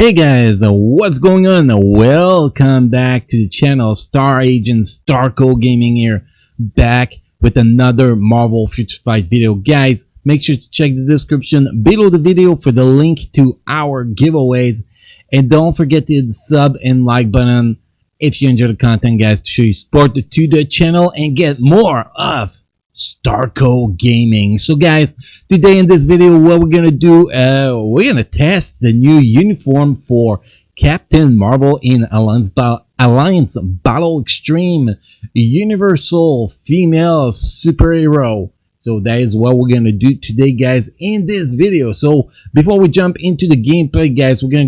Hey guys, what's going on? Welcome back to the channel. Star Agent Starco Gaming here, back with another Marvel Future Fight video. Guys, make sure to check the description below the video for the link to our giveaways, and don't forget to hit the sub and like button if you enjoy the content, guys, to show your support to the channel and get more of Starco Gaming. So guys, today in this video, what we're gonna do, we're gonna test the new uniform for Captain Marvel in Alliance Battle Extreme Universal Female Superhero. So that is what we're gonna do today, guys, in this video. So before we jump into the gameplay, guys, we're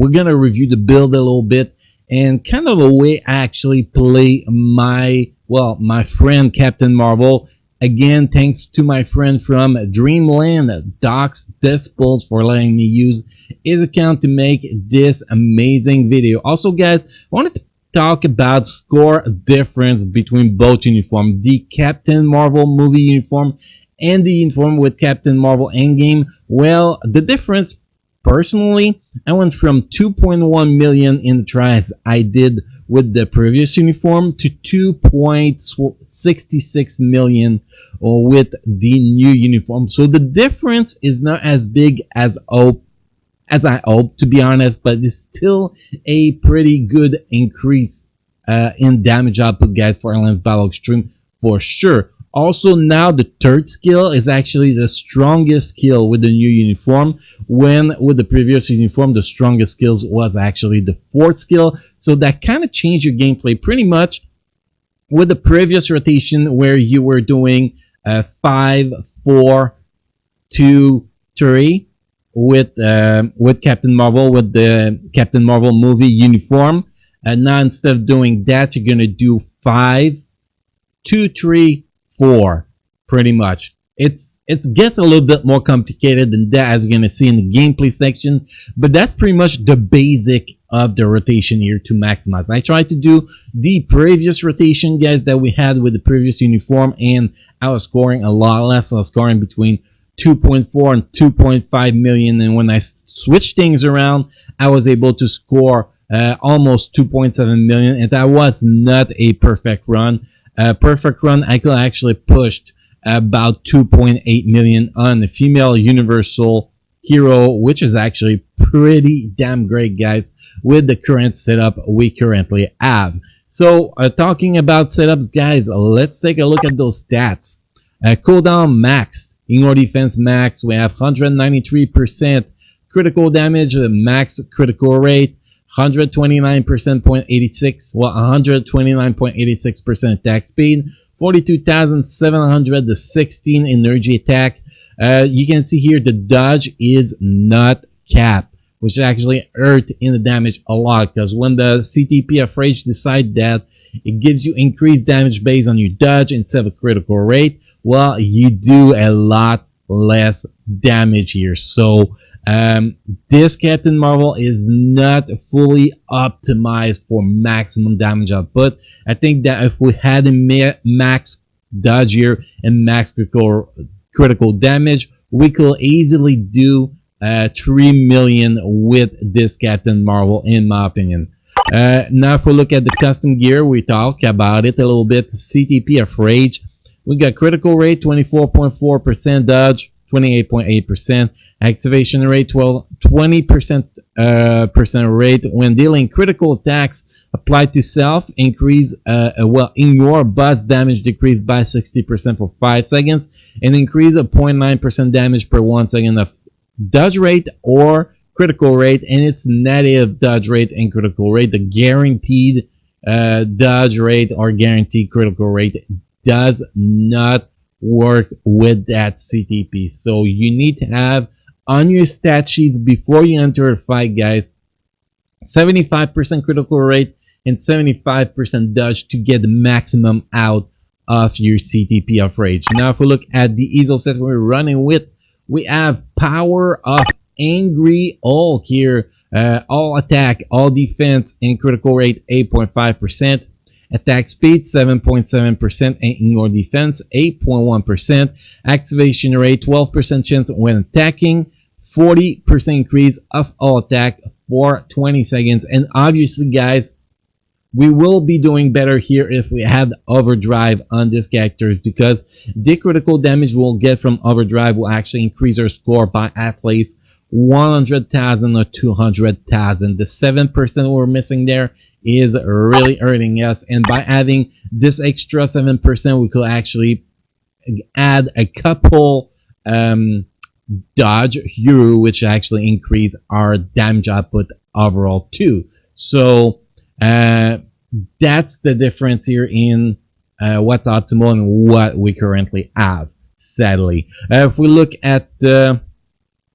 gonna review the build a little bit and kind of the way I actually play my friend Captain Marvel. Again, thanks to my friend from Dreamland, Docs Dispels, for letting me use his account to make this amazing video. Also, guys, I wanted to talk about score difference between both uniforms, the Captain Marvel movie uniform and the uniform with Captain Marvel Endgame. Well, the difference, personally, I went from 2.1 million in the tries I did with the previous uniform to 2.66 million with the new uniform. So the difference is not as big as I hope, to be honest, but it's still a pretty good increase in damage output, guys, for Alliance Battle Extreme for sure. Also, now the third skill is actually the strongest skill with the new uniform, when with the previous uniform the strongest skills was actually the fourth skill. So that kind of changed your gameplay pretty much. With the previous rotation where you were doing 5, 4, 2, 3 with Captain Marvel, with the Captain Marvel movie uniform, and now instead of doing that, you're gonna do 5, 2, 3, 4, pretty much. It gets a little bit more complicated than that, as you're gonna see in the gameplay section, but that's pretty much the basic of the rotation here to maximize. I tried to do the previous rotation, guys, that we had with the previous uniform, and I was scoring a lot less. I was scoring between 2.4 and 2.5 million, and when I switched things around, I was able to score almost 2.7 million, and that was not a perfect run. Perfect run, I could actually pushed about 2.8 million on the female universal hero, which is actually pretty damn great, guys, with the current setup we currently have. So talking about setups, guys, let's take a look at those stats. Cooldown max, ignore defense max, we have 193% critical damage, max critical rate, 129%.86, well, 129.86% attack speed, 42,716 energy attack. You can see here the dodge is not capped, which actually hurt in the damage a lot, because when the CTP of Rage decide that it gives you increased damage based on your dodge instead of critical rate, well, you do a lot less damage here. So this Captain Marvel is not fully optimized for maximum damage output. I think that if we had a max dodge here and max critical damage, we could easily do 3 million with this Captain Marvel, in my opinion. Now if we look at the custom gear, we talk about it a little bit. CTP of Rage, we got critical rate 24.4%, dodge 28.8%, activation rate 20% rate when dealing critical attacks applied to self, increase in your boss damage decreased by 60% for 5 seconds, and increase of 0.9% damage per 1 second of dodge rate or critical rate, and it's negative dodge rate and critical rate. The guaranteed dodge rate or guaranteed critical rate does not work with that CTP. So you need to have on your stat sheets before you enter a fight, guys, 75% critical rate and 75% dodge to get the maximum out of your CTP of Rage. Now if we look at the ESO set we're running with, we have Power of Angry Hulk here, all attack, all defense, and critical rate 8.5%, attack speed 7.7%, and ignore defense 8.1%, activation rate 12% chance when attacking, 40% increase of all attack, for 20 seconds. And obviously, guys, we will be doing better here if we have overdrive on this character, because the critical damage we'll get from overdrive will actually increase our score by at least 100,000 or 200,000. The 7% we're missing there is really hurting us, and by adding this extra 7% we could actually add a couple dodge hero, which actually increase our damage output overall too. So that's the difference here in what's optimal and what we currently have, sadly. If we look at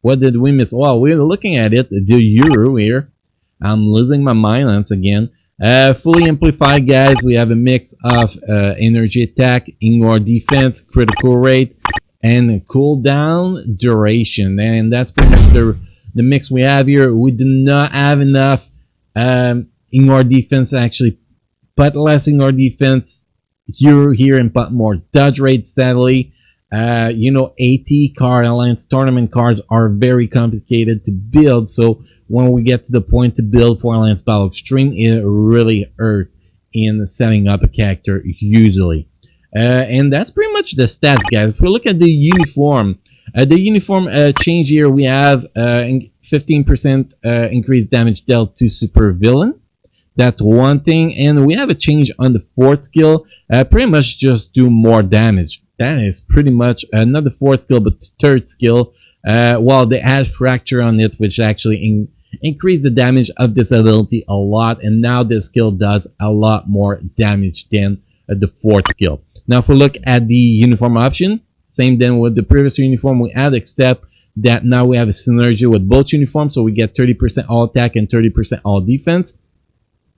what did we miss? Well, we're looking at it, the euro here. I'm losing my mind once again. Fully amplified, guys. We have a mix of energy attack, ignore defense, critical rate, and cooldown duration. And that's pretty much the mix we have here. We do not have enough ignore defense, actually put less ignore defense here and put more dodge rate, sadly. You know, AT card alliance tournament cards are very complicated to build, so when we get to the point to build for Alliance Battle Extreme, it really hurt in setting up a character usually. And that's pretty much the stats, guys. If we look at the uniform change here, we have 15% increased damage dealt to super villain. That's one thing, and we have a change on the fourth skill. Pretty much just do more damage. That is pretty much not the fourth skill, but the third skill. Well, they add fracture on it, which actually increase the damage of this ability a lot, and now this skill does a lot more damage than the fourth skill. Now, if we look at the uniform option, same then with the previous uniform we add, except that now we have a synergy with both uniforms, so we get 30% all attack and 30% all defense.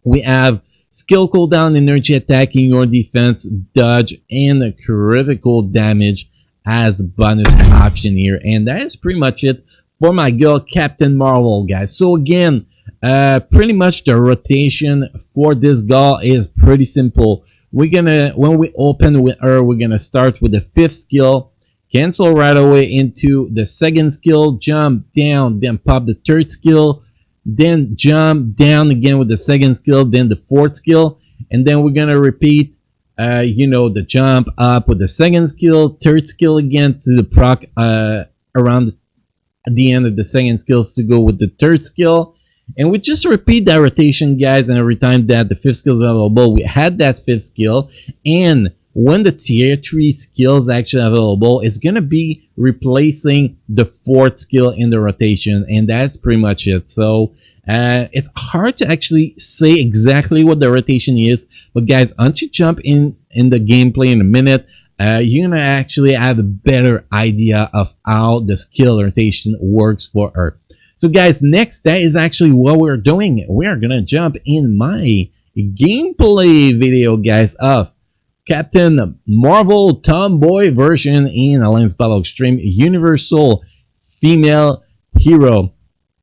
We have skill cooldown, energy attacking your defense, dodge, and critical damage as bonus option here. And that is pretty much it for my girl Captain Marvel, guys. So again, pretty much the rotation for this girl is pretty simple. We're gonna, when we open with her, we're gonna start with the fifth skill, cancel right away into the second skill, jump down, then pop the third skill, then jump down again with the second skill, then the fourth skill, and then we're gonna repeat you know, the jump up with the second skill, third skill again to the proc around at the end of the second skills to go with the third skill, and we just repeat that rotation, guys. And every time that the fifth skill is available, we had that fifth skill, and when the tier 3 skill is actually available, it's gonna be replacing the fourth skill in the rotation, and that's pretty much it. So it's hard to actually say exactly what the rotation is, but guys, once you jump in the gameplay in a minute, you're gonna actually have a better idea of how the skill rotation works for her. So guys, next, that is actually what we're doing. We're gonna jump in my gameplay video, guys, of Captain Marvel Tomboy version in Alliance Battle Extreme Universal Female Hero.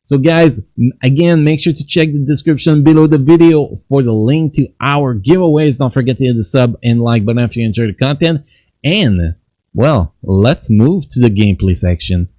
So guys, again, make sure to check the description below the video for the link to our giveaways. Don't forget to hit the sub and like button if you enjoy the content. And, well, let's move to the gameplay section.